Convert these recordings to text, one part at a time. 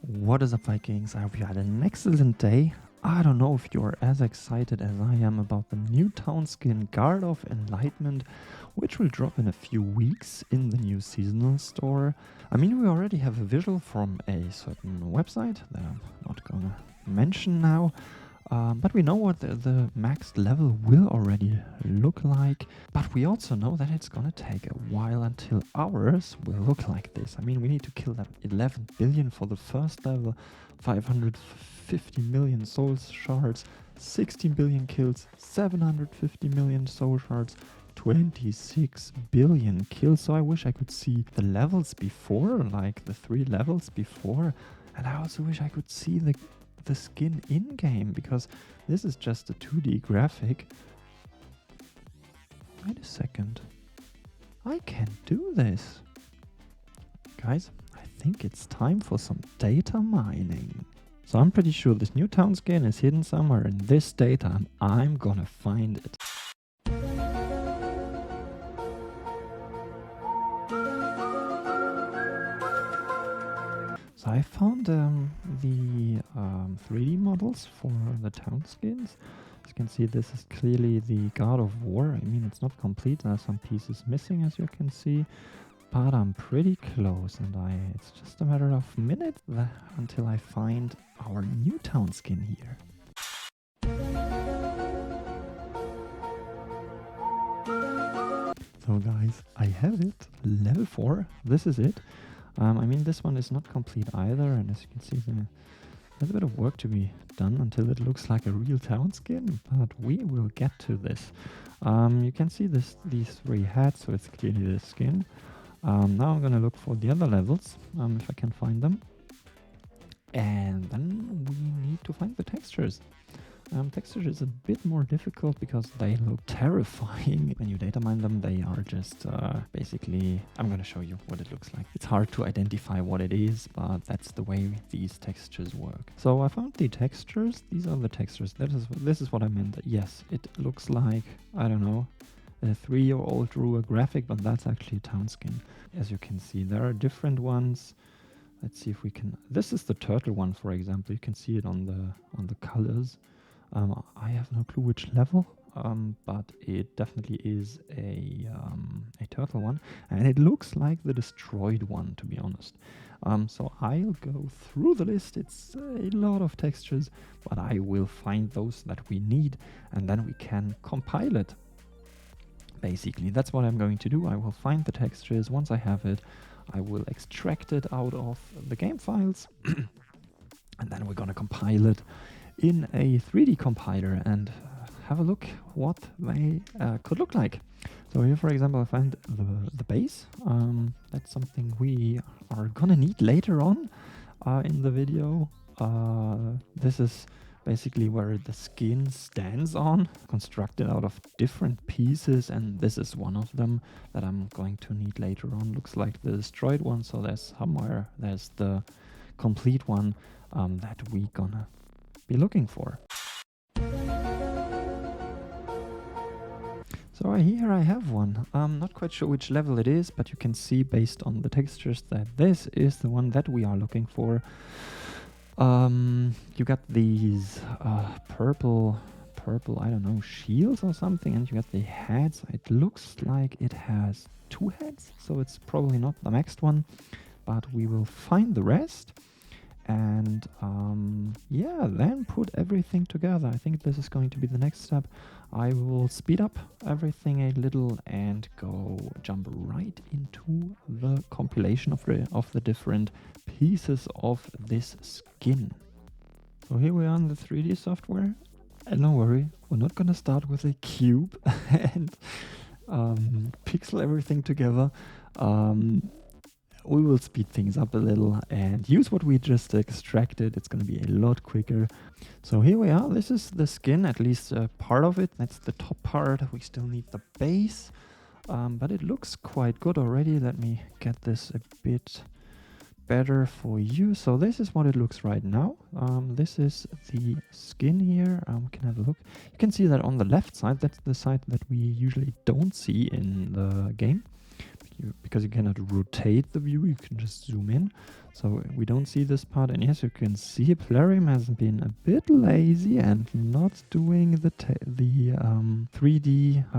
What is up, Vikings? I hope you had an excellent day. I don't know if you're as excited as I am about the new town skin Guard of Enlightenment, which will drop in a few weeks in the new seasonal store. I mean, we already have a visual from a certain website that I'm not gonna mention now. But we know what the maxed level will already look like. But we also know that it's gonna take a while until ours will look like this. I mean, we need to kill that 11 billion for the first level, 550 million soul shards, 16 billion kills, 750 million soul shards, 26 billion kills. So I wish I could see the levels before, like the 3 levels before. And I also wish I could see the skin in-game, because this is just a 2D graphic. Wait a second. I can do this. Guys, I think it's time for some data mining. So I'm pretty sure this new town skin is hidden somewhere in this data, and I'm gonna find it. So I found the 3D models for the town skins. As you can see, this is clearly the God of War. I mean, it's not complete. There are some pieces missing, as you can see. But I'm pretty close, and it's just a matter of minutes until I find our new town skin here. So guys, I have it. Level 4. This is it. I mean, this one is not complete either, and as you can see, there's a bit of work to be done until it looks like a real town skin, but we will get to this. You can see these 3 hats, so it's clearly the skin. Now I'm gonna look for the other levels, if I can find them. And then we need to find the textures. Textures is a bit more difficult because they look terrifying. When you data mine them, they are just basically... I'm gonna show you what it looks like. It's hard to identify what it is, but that's the way these textures work. So I found the textures. These are the textures. This is what I meant. Yes, it looks like, I don't know, a 3-year-old drew a graphic, but that's actually a town skin. As you can see, there are different ones. Let's see if we can... This is the turtle one, for example. You can see it on the colors. I have no clue which level, but it definitely is a turtle one, and it looks like the destroyed one, to be honest. So I'll go through the list. It's a lot of textures, but I will find those that we need, and then we can compile it. Basically, that's what I'm going to do. I will find the textures. Once I have it, I will extract it out of the game files, and then we're gonna compile it in a 3D compiler and have a look what they could look like. So here, for example, I find the base. That's something we are gonna need later on in the video. This is basically where the skin stands on, constructed out of different pieces, and this is one of them that I'm going to need later on. Looks like the destroyed one, so there's the complete one that we gonna be looking for. So here I have one. I'm not quite sure which level it is, but you can see based on the textures that this is the one that we are looking for. You got these purple, I don't know, shields or something, and you got the heads. It looks like it has 2 heads, so it's probably not the next one, but we will find the rest. And yeah, then put everything together. I think this is going to be the next step. I will speed up everything a little and jump right into the compilation of the different pieces of this skin. So here we are in the 3D software. And don't worry, we're not gonna start with a cube and pixel everything together. We will speed things up a little and use what we just extracted. It's going to be a lot quicker. So here we are. This is the skin, at least part of it. That's the top part. We still need the base, but it looks quite good already. Let me get this a bit better for you. So this is what it looks right now. This is the skin here. We can have a look. You can see that on the left side, that's the side that we usually don't see in the game. because you cannot rotate the view, you can just zoom in. So we don't see this part. And as you can see, Plarium has been a bit lazy and not doing the 3D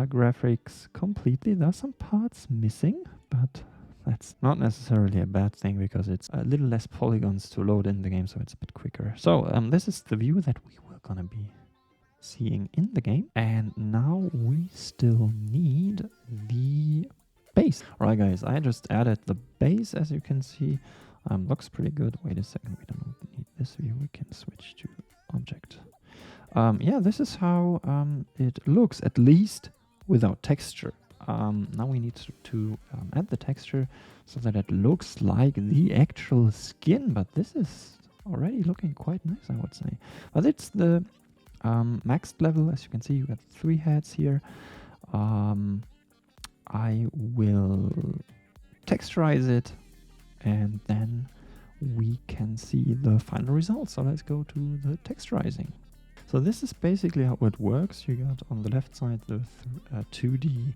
graphics completely. There are some parts missing, but that's not necessarily a bad thing because it's a little less polygons to load in the game, so it's a bit quicker. So this is the view that we were gonna be seeing in the game, and now we still need the base. Alright guys, I just added the base, as you can see. Looks pretty good. Wait a second, we don't need this view, we can switch to object. Yeah, this is how it looks, at least without texture. Now we need to add the texture so that it looks like the actual skin, but this is already looking quite nice, I would say. But it's the maxed level. As you can see, you got 3 heads here. I will texturize it and then we can see the final result. So let's go to the texturizing. So this is basically how it works. You got on the left side the 2D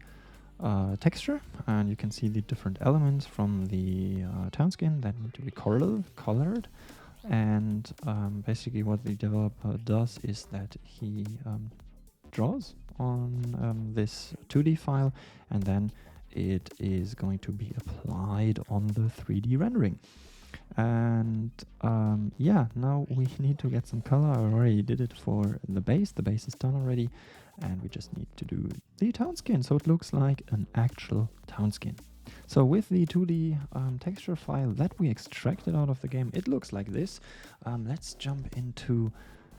texture, and you can see the different elements from the town skin that need to be colored. And basically what the developer does is that he draws on this 2D file, and then it is going to be applied on the 3D rendering. And yeah, now we need to get some color. I already did it for the base. The base is done already, and we just need to do the town skin so it looks like an actual town skin. So with the 2D texture file that we extracted out of the game, it looks like this. Let's jump into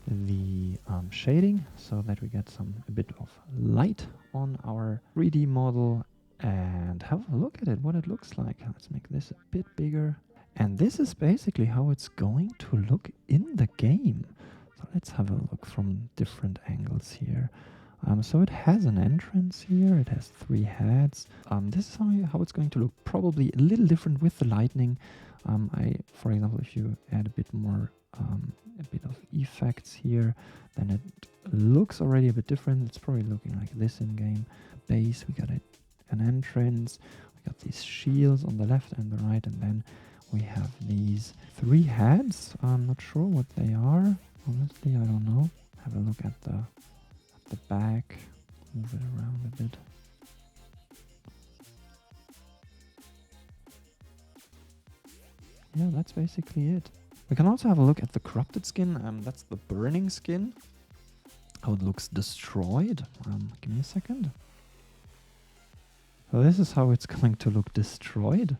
the shading so that we get a bit of light on our 3D model and have a look at it, what it looks like. Let's make this a bit bigger. And this is basically how it's going to look in the game. So let's have a look from different angles here. So it has an entrance here, it has 3 heads. This is how it's going to look, probably a little different with the lightning. For example, if you add a bit more, a bit of effects here, then it looks already a bit different. It's probably looking like this in game. Base, we got an entrance, we got these shields on the left and the right, and then we have these 3 heads. I'm not sure what they are. Honestly, I don't know. Have a look at the back. Move it around a bit. Yeah, that's basically it. We can also have a look at the corrupted skin. That's the burning skin. How it looks destroyed. Give me a second. So this is how it's going to look destroyed.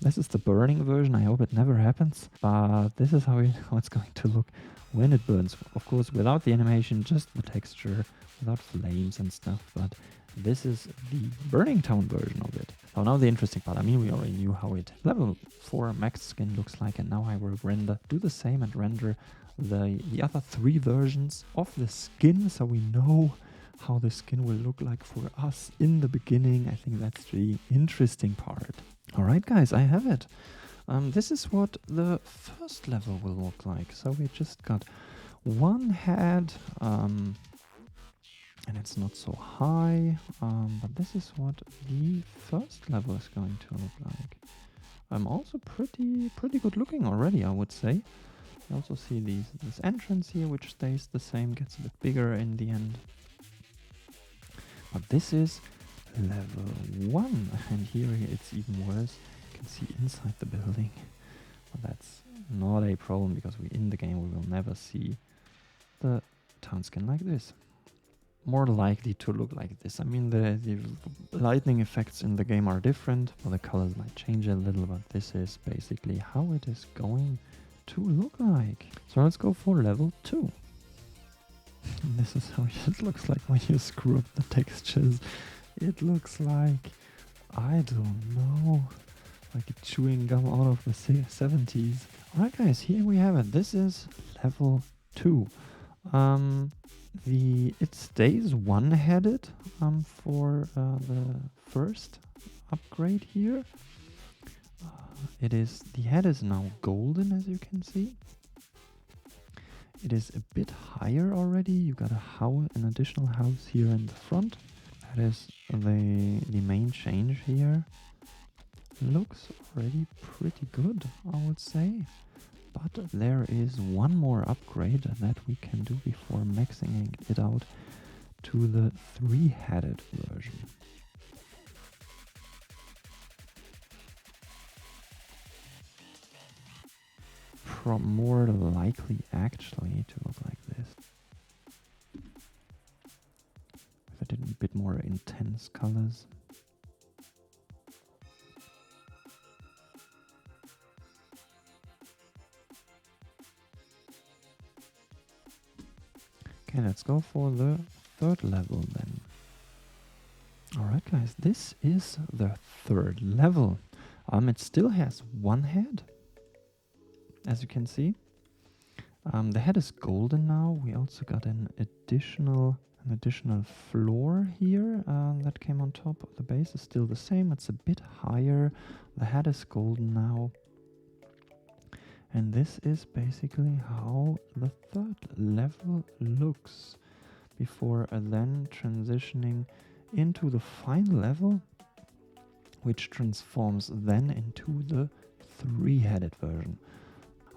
This is the burning version. I hope it never happens, but this is how it's going to look when it burns. Of course, without the animation, just the texture, without flames and stuff, but this is the burning town version of it. So now the interesting part. I mean, we already knew how it level 4 max skin looks like, and now I will do the same and render the other 3 versions of the skin, so we know how the skin will look like for us in the beginning. I think that's the interesting part. Alright guys, I have it. This is what the first level will look like. So we just got 1 head, and it's not so high, but this is what the first level is going to look like. Also pretty good looking already, I would say. You also see this entrance here, which stays the same, gets a bit bigger in the end. But this is level 1, and here it's even worse. You can see inside the building, but that's not a problem because in the game we will never see the town skin like this. More likely to look like this. I mean, the lightning effects in the game are different, or the colors might change a little, but this is basically how it is going to look like. So let's go for level 2. And this is how it looks like when you screw up the textures. It looks like, I don't know, like a chewing gum out of the 70s. Alright guys, here we have it. This is level 2. It stays one-headed for the first upgrade here. The head is now golden, as you can see. It is a bit higher already. You got an additional house here in the front. That is the main change here. Looks already pretty good, I would say. But there is one more upgrade that we can do before maxing it out to the 3-headed version. More likely actually to look like this. With a bit more intense colors. Okay, let's go for the 3rd level then. Alright guys, this is the 3rd level. It still has one head, as you can see. The head is golden now. We also got an additional floor here that came on top. The base is still the same. It's a bit higher. The head is golden now. And this is basically how the 3rd level looks before then transitioning into the final level, which transforms then into the 3-headed version.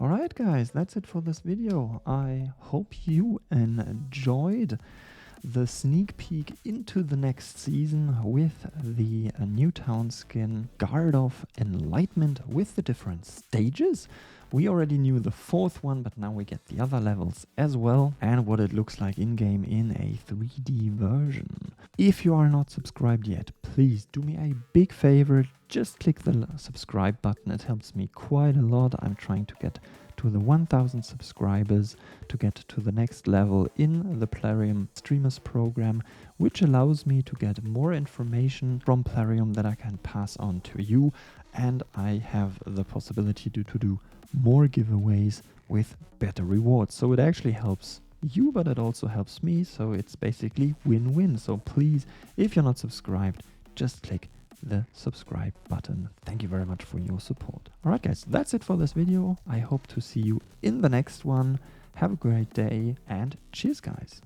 Alright guys, that's it for this video. I hope you enjoyed the sneak peek into the next season with the new town skin Guard of Enlightenment with the different stages. We already knew the 4th one, but now we get the other levels as well, and what it looks like in-game in a 3D version. If you are not subscribed yet, please do me a big favor, just click the subscribe button. It helps me quite a lot. I'm trying to get to the 1000 subscribers to get to the next level in the Plarium Streamers program, which allows me to get more information from Plarium that I can pass on to you, and I have the possibility to do more giveaways with better rewards. So it actually helps you, but it also helps me, so it's basically win-win. So please, if you're not subscribed, just click the subscribe button. Thank you very much for your support. Alright guys, that's it for this video. I hope to see you in the next one. Have a great day and cheers guys.